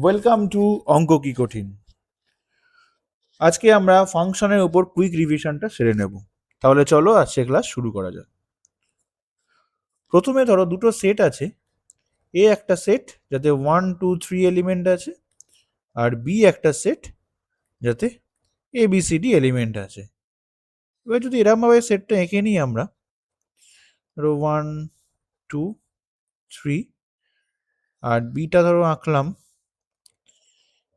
Welcome to অঙ্ক কি কঠিন। আজকে আমরা ফাংশনের উপর কুইক রিভিশনটা সেরে নেব। তাহলে চলো আজকে ক্লাস শুরু করা যাক। প্রথমে ধরো দুটো সেট আছে, এ একটা সেট যাতে 1 2 3 এলিমেন্ট আছে, আর বি একটা সেট যাতে ABCD এলিমেন্ট আছে। এবার যদি এরকমভাবে সেটটা এঁকে নিই আমরা, ধরো 1 2 3, আর বিটা ধরো আঁকলাম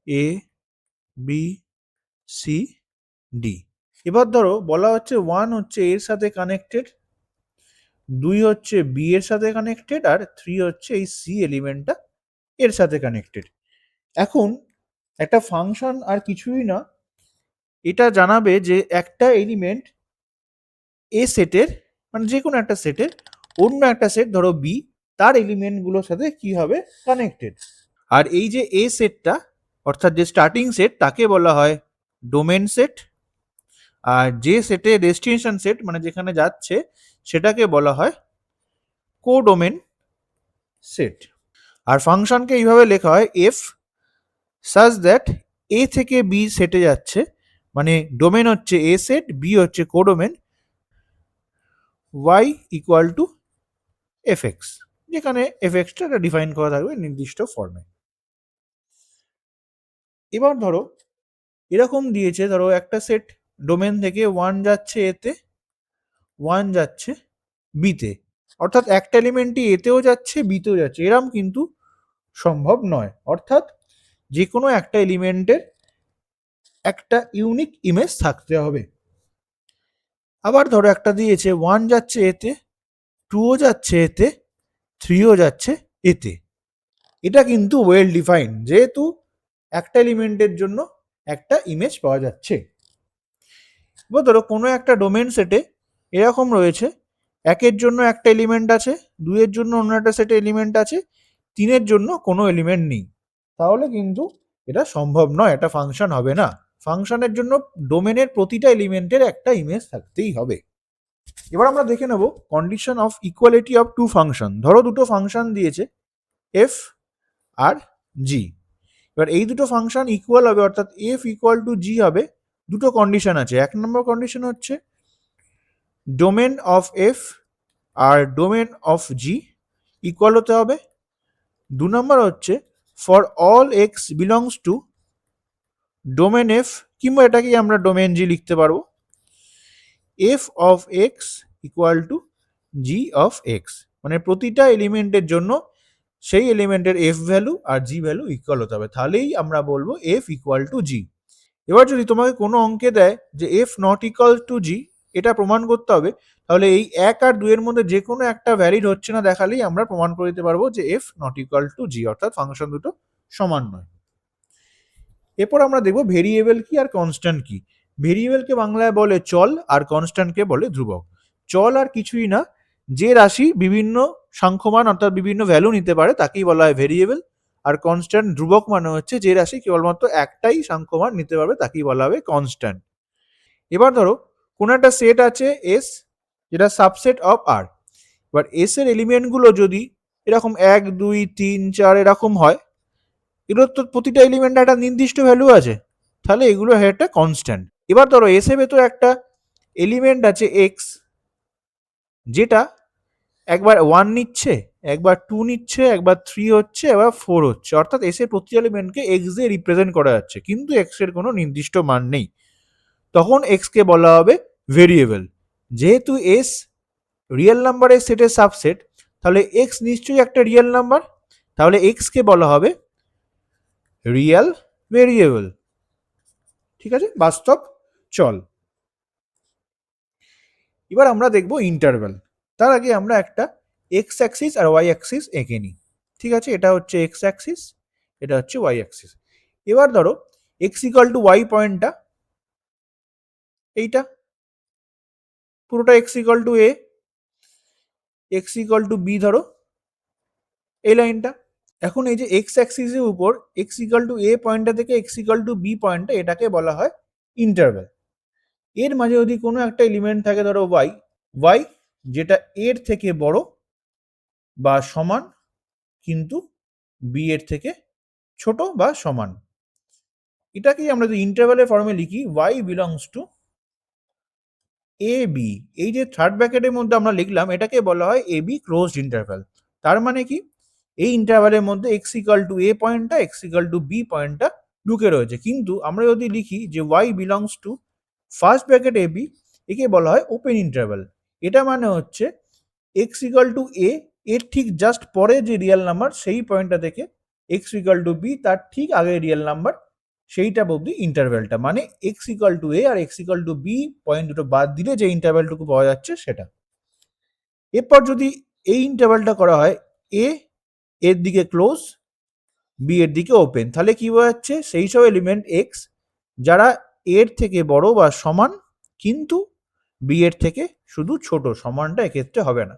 ABCD। এবার ধরো বলা হচ্ছে 1 হচ্ছে এর সাথে কানেক্টেড, 2 হচ্ছে বি এর সাথে কানেক্টেড, আর 3 হচ্ছে এই সি এলিমেন্টটা এর সাথে কানেক্টেড। এখন একটা ফাংশন আর কিছুই না, এটা জানাবে যে একটা এলিমেন্ট এ সেটের, মানে যে কোনো একটা সেটের অন্য একটা সেট ধরো বি, তার এলিমেন্টগুলোর সাথে কি হবে কানেক্টেড। আর এই যে এ সেটটা অর্থাৎ যে স্টার্টিং সেট তাকে বলা হয় ডোমেন সেট, আর যে সেটে ডেস্টিনেশন সেট মানে যেখানে যাচ্ছে সেটাকে বলা হয় কোডোমেন সেট। আর ফাংশনকে এইভাবে লেখা হয় এফ সাজ দ্যাট এ থেকে বি সেটে যাচ্ছে, মানে ডোমেন হচ্ছে এ সেট, বি হচ্ছে codomain, Y equal to F X, যেখানে এফ এক্সটা ডিফাইন করা থাকবে নির্দিষ্ট ফর্মে। এবার ধরো এরকম দিয়েছে, ধরো একটা সেট ডোমেন থেকে 1 যাচ্ছে এতে, 1 যাচ্ছে বিতে, অর্থাৎ একটা এলিমেন্টই এতেও যাচ্ছে বিতেও যাচ্ছে, এরম কিন্তু সম্ভব নয়। অর্থাৎ যে কোনো একটা এলিমেন্টের একটা ইউনিক ইমেজ থাকতে হবে। আবার ধরো একটা দিয়েছে 1 যাচ্ছে এতে, 2ও যাচ্ছে এতে, 3ও যাচ্ছে এতে। এটা কিন্তু ওয়েল ডিফাইন্ড, যেহেতু একটা এলিমেন্টের জন্য একটা ইমেজ পাওয়া যাচ্ছে। এবার ধরো কোনো একটা ডোমেন সেটে এরকম রয়েছে, 1-এর জন্য একটা এলিমেন্ট আছে, 2-এর জন্য অন্য একটা সেটে এলিমেন্ট আছে, 3-এর জন্য কোনো এলিমেন্ট নেই, তাহলে কিন্তু এটা সম্ভব নয়, এটা ফাংশন হবে না। ফাংশনের জন্য ডোমেনের প্রতিটা এলিমেন্টের একটা ইমেজ থাকতেই হবে। এবার আমরা দেখে নেব condition of equality of two function. ধরো দুটো ফাংশন দিয়েছে এফ আর জি। এবার এই দুটো ফাংশন ইকুয়াল হবে, অর্থাৎ এফ ইকুয়াল টু জি হবে। দুটো কন্ডিশন আছে। 1 নম্বর কন্ডিশন হচ্ছে ডোমেন অফ এফ আর ডোমেন অফ জি ইকুয়াল হতে হবে। 2 নম্বর হচ্ছে for all X belongs to domain F, কিংবা এটাকেই আমরা ডোমেন জি লিখতে পারবো, F of X equal to G of X, মানে প্রতিটা এলিমেন্টের জন্য সেই এলিমেন্টের এফ ভ্যালু আর জি ভ্যালু ইকুয়াল হতে হবে, তাহলেই আমরা বলবো এফ ইকুয়াল টু জি। এবার যদি তোমাকে কোনো অঙ্কে দেয় যে এফ নট ইকুয়াল টু জি, এটা প্রমাণ করতে হবে, তাহলে এই 1 আর 2 এর মধ্যে যে কোনো একটা ভ্যালিড হচ্ছে না দেখালেই আমরা প্রমাণ করে দিতে পারবো যে এফ নট ইকুয়াল টু জি, অর্থাৎ ফাংশন দুটো সমান নয়। এরপর আমরা দেখবো ভেরিয়েবল কি আর কনস্ট্যান্ট কি। ভেরিয়েবলকে বাংলায় বলে চল, আর কনস্ট্যান্টকে বলে ধ্রুবক। চল আর কিছুই না, যে রাশি বিভিন্ন সাংখ্যমান অর্থাৎ বিভিন্ন ভ্যালু নিতে পারে তাকেই বলা হয় ভেরিয়েবল। আর কনস্ট্যান্ট ধ্রুবক মানে হচ্ছে যে রাশি কেবলমাত্র একটাই সাংখ্যমান নিতে পারবে তাকেই বলা হবে কনস্ট্যান্ট। এবার ধরো কোনো একটা সেট আছে এস, যেটা সাবসেট অফ আর। এবার এস এর এলিমেন্টগুলো যদি এরকম 1 2 3 4 এরকম হয়, এগুলোর তো প্রতিটা এলিমেন্টের একটা নির্দিষ্ট ভ্যালু আছে, তাহলে এগুলো একটা কনস্ট্যান্ট। এবার ধরো এস এর ভেতর একটা এলিমেন্ট আছে এক্স, যেটা একবার 1 নিচ্ছে, একবার 2 নিচ্ছে, একবার 3 হচ্ছে, একবার 4 হচ্ছে, অর্থাৎ এস এর প্রতি এলিমেন্টকে এক্স দিয়ে রিপ্রেজেন্ট করা যাচ্ছে, কিন্তু এক্স এর কোনো নির্দিষ্ট মান নেই। তখন এক্স কে বলা হবে ভেরিয়েবল। যেহেতু এস রিয়েল নাম্বারের সেটের সাবসেট, তাহলে এক্স নিশ্চয়ই একটা রিয়েল নাম্বার, তাহলে এক্স কে বলা হবে রিয়েল ভেরিয়েবল। ঠিক আছে, বাস্তব চল। এবার আমরা দেখব ইন্টারভ্যাল। তার আগে আমরা একটা এক্স অ্যাক্সিস আর ওয়াই অ্যাক্সিস এঁকে নিই। ঠিক আছে, এটা হচ্ছে এক্স অ্যাক্সিস, এটা হচ্ছে ওয়াই অ্যাক্সিস। এবার ধরো এক্স ইকাল টু ওয়াই পয়েন্টটা এইটা, পুরোটা X equal to A, X equal to B ধরো এই লাইনটা। এখন এই যে এক্স অ্যাক্সিসের উপর এক্স ইকাল টু এ পয়েন্টটা থেকে এক্স ইকাল টু বি পয়েন্টটা, এটাকে বলা হয় ইন্টারভ্যাল। এর মাঝে যদি কোনো একটা এলিমেন্ট থাকে ধরো ওয়াই, ওয়াই যেটা এর থেকে বড় বা সমান কিন্তু বি এর থেকে ছোট বা সমান। এটাকেই আমরা যদি ইন্টারভ্যালের ফর্মে লিখি y belongs to A B, এই যে থার্ড ব্র্যাকেটের মধ্যে আমরা লিখলাম এটাকে বলা হয় এ বি ক্লোজড ইন্টারভ্যাল। তার মানে কি, এই ইন্টারভ্যালের মধ্যে এক্স ইকাল টু এ পয়েন্টটা এক্স ইকাল টু বি পয়েন্টটা ঢুকে রয়েছে। কিন্তু আমরা যদি লিখি যে y belongs to first bracket A B, একে বলা হয় ওপেন ইন্টারভ্যাল। এটা মানে হচ্ছে এক্স ইকাল টু এ, এর ঠিক জাস্ট পরে যে রিয়েল নাম্বার সেই পয়েন্টটা থেকে এক্স ইকাল টু বি তার ঠিক আগে রিয়েল নাম্বার সেইটা অবধি ইন্টারভ্যালটা, মানে এক্স ইকাল টু এ আর X equal to B point দুটো বাদ দিলে যে ইন্টারভ্যালটুকু পাওয়া যাচ্ছে সেটা। এরপর যদি এই ইন্টারভ্যালটা করা হয় এ এর দিকে ক্লোজ, বি এর দিকে ওপেন, তাহলে কি বোঝাচ্ছে, সেই সব এলিমেন্ট এক্স যারা এর থেকে বড় বা সমান কিন্তু বি এর থেকে শুধু ছোট, সমানটা এক্ষেত্রে হবে না।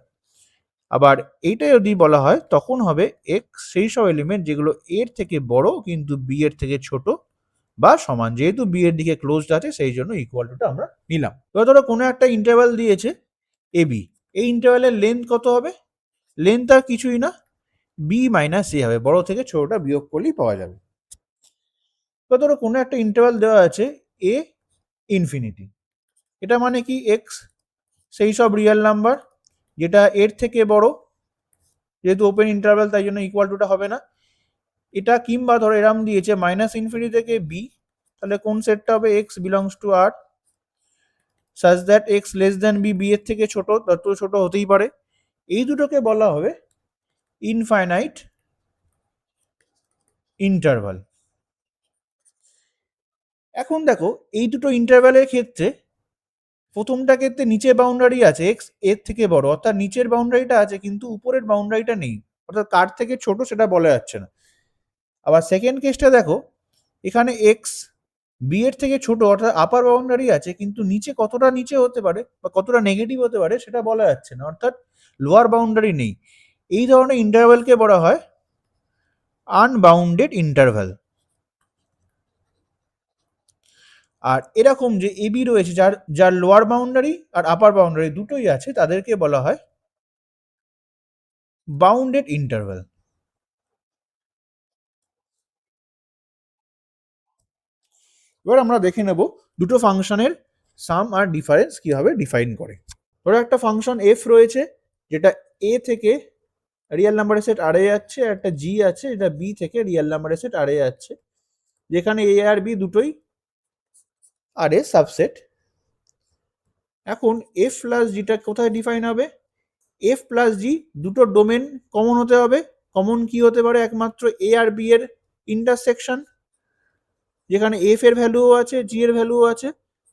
আবার এইটা যদি বলা হয় তখন হবে এক্স সেই সব এলিমেন্ট যেগুলো এর থেকে বড় কিন্তু বি এর থেকে ছোট বা সমান, যেহেতু বি এর দিকে ক্লোজড আছে সেই জন্য ইকুয়াল টুটা আমরা নিলাম। এবার ধরো কোনো একটা ইন্টারভ্যাল দিয়েছে এ বি, এই ইন্টারভ্যালের লেন্থ কত হবে, লেন্থ আর কিছুই না বি মাইনাস এ হবে, বড় থেকে ছোটটা বিয়োগ করলেই পাওয়া যাবে। এবার ধরো কোনো একটা ইন্টারভ্যাল দেওয়া আছে এ ইনফিনিটি, এটা মানে কি এক্স সেই সব রিয়েল নাম্বার যেটা এর থেকে বড়, যেহেতু ওপেন ইন্টারভ্যাল তাই জন্য ইকুয়াল টুটা হবে না এটা, কিংবা ধরো এরাম দিয়েছে মাইনাস ইনফিনিটি থেকে বি, তাহলে কোন সেটটা হবে X belongs to R such that X less than B, B এর থেকে ছোট, তত ছোট হতেই পারে। এই দুটোকে বলা হবে ইনফাইনাইট ইন্টারভাল। এখন দেখো এই দুটো ইন্টারভ্যালের ক্ষেত্রে প্রথমটা ক্ষেত্রে নিচের বাউন্ডারি আছে এক্স এর থেকে বড়, অর্থাৎ নিচের বাউন্ডারিটা আছে কিন্তু উপরের বাউন্ডারিটা নেই, অর্থাৎ কার থেকে ছোট সেটা বলা যাচ্ছে না। আবার সেকেন্ড কেসটা দেখো, এখানে এক্স বি এর থেকে ছোট অর্থাৎ আপার বাউন্ডারি আছে কিন্তু নিচে কতটা নিচে হতে পারে বা কতটা নেগেটিভ হতে পারে সেটা বলা যাচ্ছে না, অর্থাৎ লোয়ার বাউন্ডারি নেই। এই ধরনের ইন্টারভ্যালকে বলা হয় আনবাউন্ডেড ইন্টারভ্যাল। আর এরকম যে এবি রয়েছে যার যার লোয়ার বাউন্ডারি আর আপার বাউন্ডারি দুটোই আছে তাদেরকে বলা হয় বাউন্ডেড ইন্টারভ্যাল। এবার আমরা দেখে নেব দুটো ফাংশনের সাম আর ডিফারেন্স কিভাবে ডিফাইন করে। ধরো একটা ফাংশন এফ রয়েছে যেটা এ থেকে রিয়েল নাম্বারের সেট আর এ যাচ্ছে, আর একটা জি আছে যেটা বি থেকে রিয়েল নাম্বারের সেট আর এ যাচ্ছে, যেখানে এ আর বি দুটোই আর এ সাবসেট। এখন এফ প্লাস জিটা কোথায় ডিফাইন হবে, এফ প্লাস জি দুটো ডোমেন কমন হতে হবে। কমন কি হতে পারে, একমাত্র এ আর বি এর ইন্টারসেকশন, যেখানে এফ এর ভ্যালুও আছে জি এর ভ্যালুও আছে,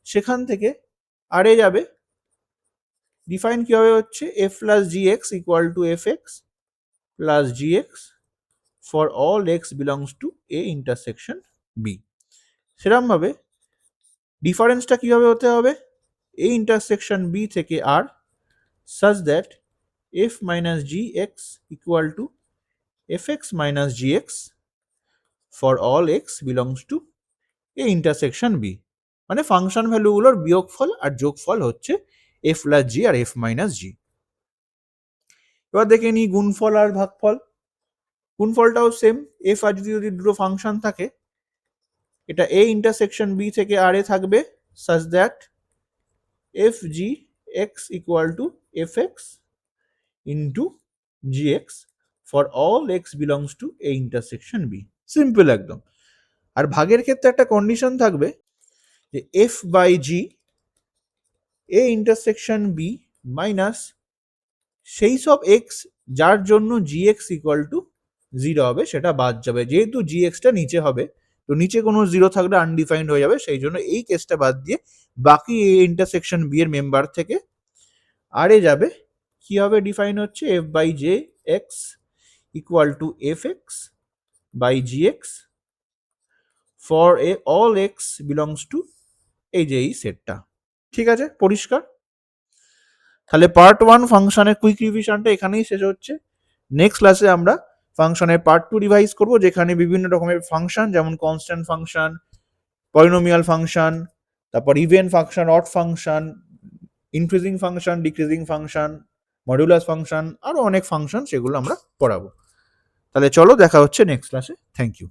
সেখান থেকে আর এ যাবে। ডিফাইন কিভাবে হচ্ছে, F plus G X equal to F X plus G X for all X belongs to A intersection B. সেরকম ভাবে ডিফারেন্সটা কিভাবে হতে হবে, এ ইন্টারসেকশন বি থেকে আর such that f minus gx equal to fx minus gx for all x belongs to a intersection b, মানে function ভ্যালুগুলোর বিয়োগফল আর যোগফল হচ্ছে f প্লাস জি আর f মাইনাস জি। এবার দেখে নিই গুণফল আর ভাগফল। গুণফলটাও সেম, f আর যদি দুটো ফাংশন থাকে এটা a ইন্টারসেকশন b থেকে আর এ থাকবে such that f g x equal to fx into gx for all x belongs to a intersection b, simple একদম। আর ভাগের ক্ষেত্রে একটা কন্ডিশন থাকবে যে f by G a intersection b minus সেই সব x যার জন্য gx ইকুয়াল টু 0 হবে সেটা বাদ যাবে, যেহেতু gx টা নিচে হবে তো নিচে কোনো 0 থাকলে আনডিফাইন্ড হয়ে যাবে, সেই জন্য এই কেসটা বাদ দিয়ে বাকি a ইন্টারসেকশন b এর মেম্বার থেকে আর এ যাবে। কি হবে ডিফাইন হচ্ছে f by G X equal to F X by G X for a all X belongs to এই যে এই সেটটা। ঠিক আছে, পরিষ্কার? তাহলে পার্ট 1 ফাংশনের কুইক রিভিশনটা এখানেই শেষ হচ্ছে। নেক্সট ক্লাসে আমরা ফাংশনের পার্ট 2 রিভাইজ করব, যেখানে বিভিন্ন রকমের ফাংশন যেমন কনস্ট্যান্ট ফাংশন, পলিনোমিয়াল ফাংশন, তারপর even function, odd function, increasing function, decreasing function, modulus function, আরো অনেক ফাংশন সেগুলো আমরা পড়াবো। তাহলে চলো দেখা হচ্ছে নেক্সট ক্লাসে। Thank you.